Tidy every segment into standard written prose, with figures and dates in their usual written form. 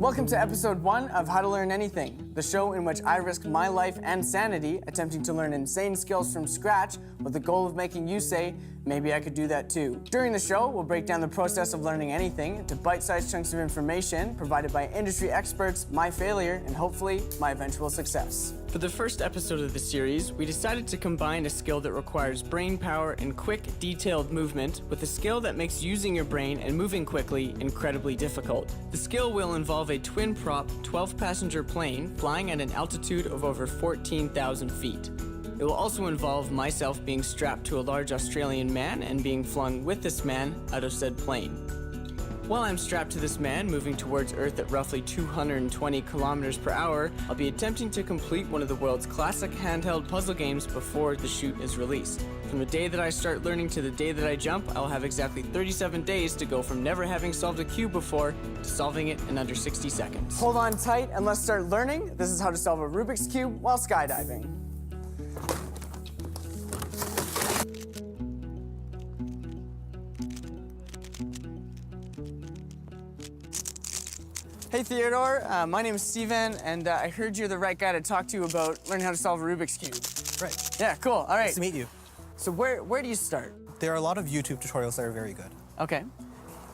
Welcome to episode 1 of How to Learn Anything, the show in which I risk my life and sanity attempting to learn insane skills from scratch with the goal of making you say, maybe I could do that too. During the show, we'll break down the process of learning anything into bite-sized chunks of information provided by industry experts, my failure, and hopefully my eventual success. For the first episode of the series, we decided to combine a skill that requires brain power and quick, detailed movement with a skill that makes using your brain and moving quickly incredibly difficult. The skill will involve a twin-prop, 12-passenger plane flying at an altitude of over 14,000 feet. It will also involve myself being strapped to a large Australian man and being flung with this man out of said plane. While I'm strapped to this man, moving towards Earth at roughly 220 kilometers per hour, I'll be attempting to complete one of the world's classic handheld puzzle games before the chute is released. From the day that I start learning to the day that I jump, I'll have exactly 37 days to go from never having solved a cube before to solving it in under 60 seconds. Hold on tight and let's start learning. This is how to solve a Rubik's Cube while skydiving. Hey Theodore, my name is Steven, and I heard you're the right guy to talk to about learning how to solve a Rubik's Cube. Right. Yeah, cool, all right. Nice to meet you. So where do you start? There are a lot of YouTube tutorials that are very good. Okay.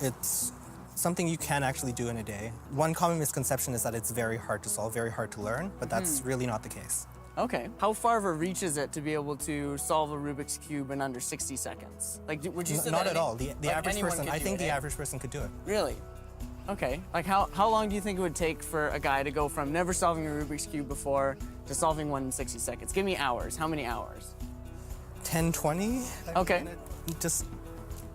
It's something you can actually do in a day. One common misconception is that it's very hard to solve, very hard to learn, but that's really not the case. Okay. How far of a reach is it to be able to solve a Rubik's Cube in under 60 seconds? Like, would you say Not that at all. The average person, I think the average person could do it. Really? Okay. Like, how long do you think it would take for a guy to go from never solving a Rubik's Cube before to solving one in 60 seconds? Give me hours. How many hours? 10, 20? Okay. Just...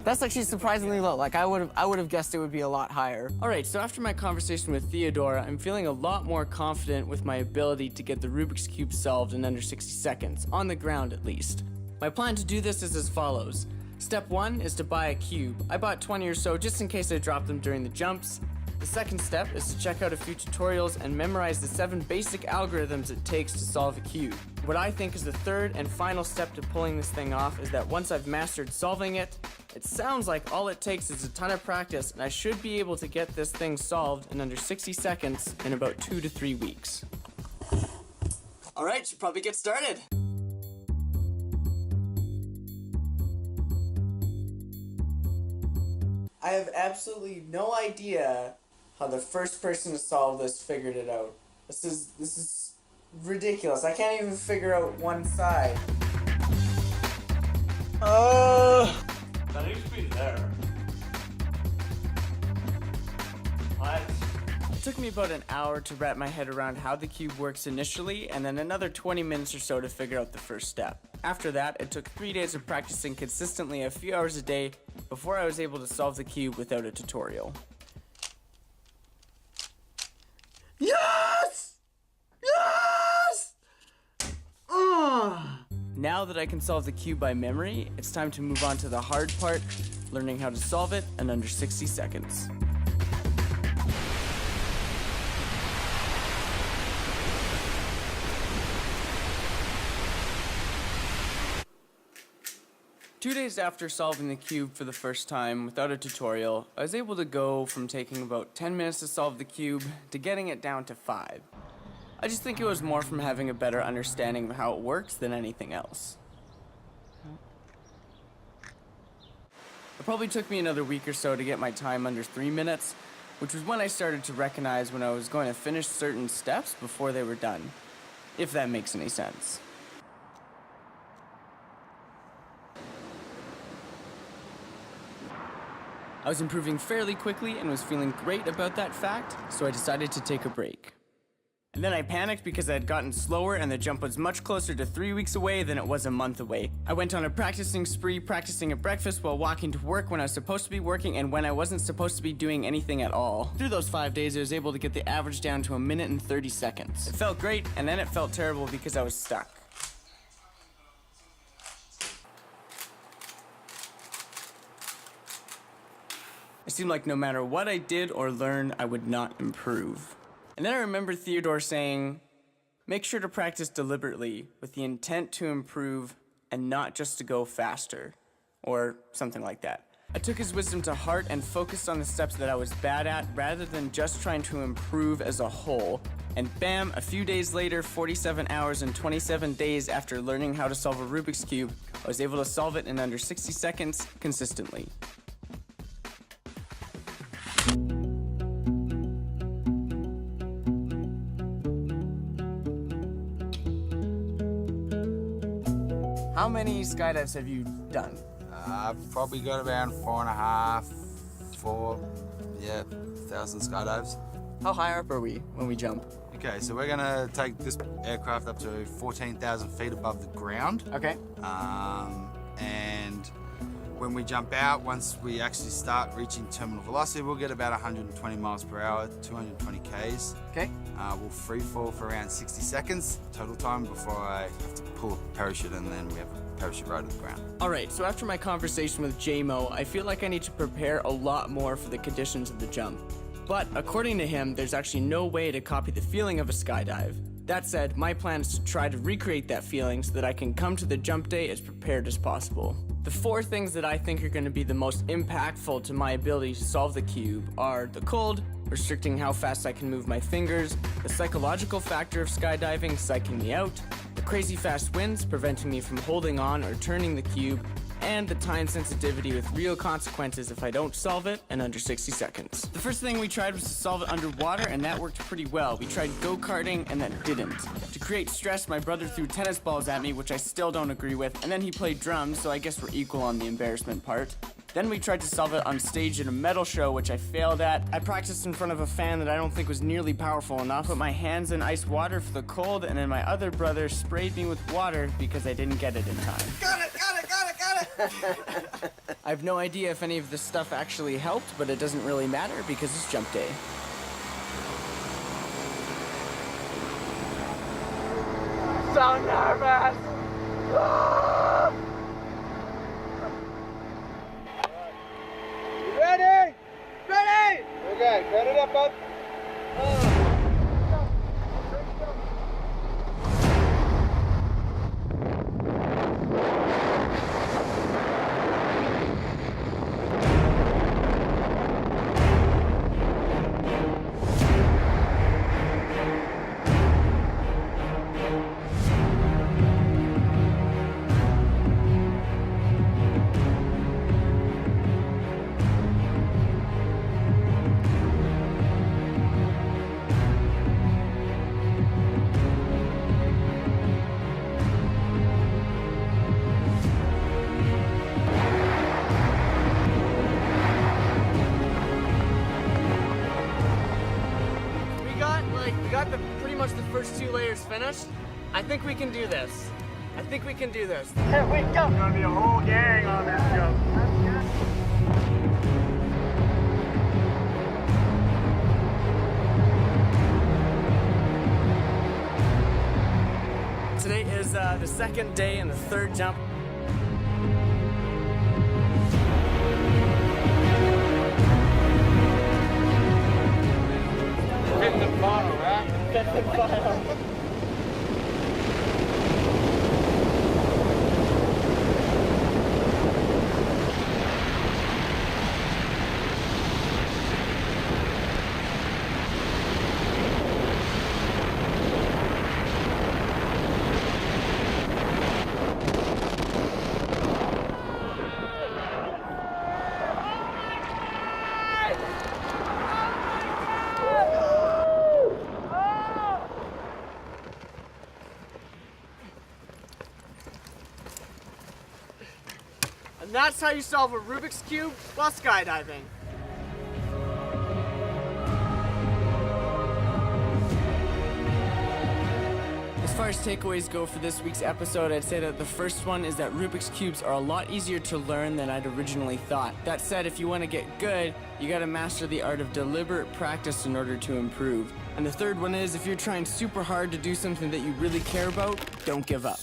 That's actually surprisingly low. Like, I would have guessed it would be a lot higher. All right, so after my conversation with Theodora, I'm feeling a lot more confident with my ability to get the Rubik's Cube solved in under 60 seconds, on the ground at least. My plan to do this is as follows. Step 1 is to buy a cube. I bought 20 or so just in case I drop them during the jumps. The second step is to check out a few tutorials and memorize the 7 basic algorithms it takes to solve a cube. What I think is the third and final step to pulling this thing off is that once I've mastered solving it, it sounds like all it takes is a ton of practice and I should be able to get this thing solved in under 60 seconds in about 2 to 3 weeks. All right, should probably get started. I have absolutely no idea how the first person to solve this figured it out. This is ridiculous. I can't even figure out one side. That used to be there. What? It took me about an hour to wrap my head around how the cube works initially, and then another 20 minutes or so to figure out the first step. After that, it took 3 days of practicing consistently a few hours a day before I was able to solve the cube without a tutorial. Yes! Yes! Now that I can solve the cube by memory, it's time to move on to the hard part, learning how to solve it in under 60 seconds. Two days after solving the cube for the first time without a tutorial, I was able to go from taking about 10 minutes to solve the cube to getting it down to 5. I just think it was more from having a better understanding of how it works than anything else. It probably took me another week or so to get my time under 3 minutes, which was when I started to recognize when I was going to finish certain steps before they were done, if that makes any sense. I was improving fairly quickly and was feeling great about that fact, so I decided to take a break. And then I panicked because I had gotten slower and the jump was much closer to 3 weeks away than it was a month away. I went on a practicing spree, practicing at breakfast while walking to work when I was supposed to be working and when I wasn't supposed to be doing anything at all. Through those 5 days, I was able to get the average down to 1 minute and 30 seconds. It felt great, and then it felt terrible because I was stuck. It seemed like no matter what I did or learned, I would not improve. And then I remember Theodore saying, make sure to practice deliberately with the intent to improve and not just to go faster, or something like that. I took his wisdom to heart and focused on the steps that I was bad at rather than just trying to improve as a whole. And bam, a few days later, 47 hours and 27 days after learning how to solve a Rubik's Cube, I was able to solve it in under 60 seconds consistently. How many skydives have you done? I've probably got around 4,000 skydives. How high up are we when we jump? Okay, so we're gonna take this aircraft up to 14,000 feet above the ground. Okay. And when we jump out, once we actually start reaching terminal velocity, we'll get about 120 miles per hour, 220 Ks. Okay. We'll free fall for around 60 seconds total time before I have to pull a parachute, and then we have a parachute right at the ground. All right, so after my conversation with JMO, I feel like I need to prepare a lot more for the conditions of the jump. But according to him, there's actually no way to copy the feeling of a skydive. That said, my plan is to try to recreate that feeling so that I can come to the jump day as prepared as possible. The 4 things that I think are going to be the most impactful to my ability to solve the cube are the cold, restricting how fast I can move my fingers, the psychological factor of skydiving psyching me out, the crazy fast winds preventing me from holding on or turning the cube, and the time sensitivity with real consequences if I don't solve it in under 60 seconds. The first thing we tried was to solve it underwater, and that worked pretty well. We tried go-karting, and that didn't. To create stress, my brother threw tennis balls at me, which I still don't agree with, and then he played drums, so I guess we're equal on the embarrassment part. Then we tried to solve it on stage at a metal show, which I failed at. I practiced in front of a fan that I don't think was nearly powerful enough. Put my hands in ice water for the cold, and then my other brother sprayed me with water because I didn't get it in time. Got it! I have no idea if any of this stuff actually helped, but it doesn't really matter because it's jump day. So nervous! Ready? Ready! Okay, cut it up, bud. We got pretty much the first 2 layers finished. I think we can do this. Here we go. There's gonna be a whole gang on this jump. Today is the second day and the 3rd jump. Fifth and final, right? Fifth and final. And that's how you solve a Rubik's Cube while skydiving. As far as takeaways go for this week's episode, I'd say that the first one is that Rubik's Cubes are a lot easier to learn than I'd originally thought. That said, if you want to get good, you gotta master the art of deliberate practice in order to improve. And the third one is, if you're trying super hard to do something that you really care about, don't give up.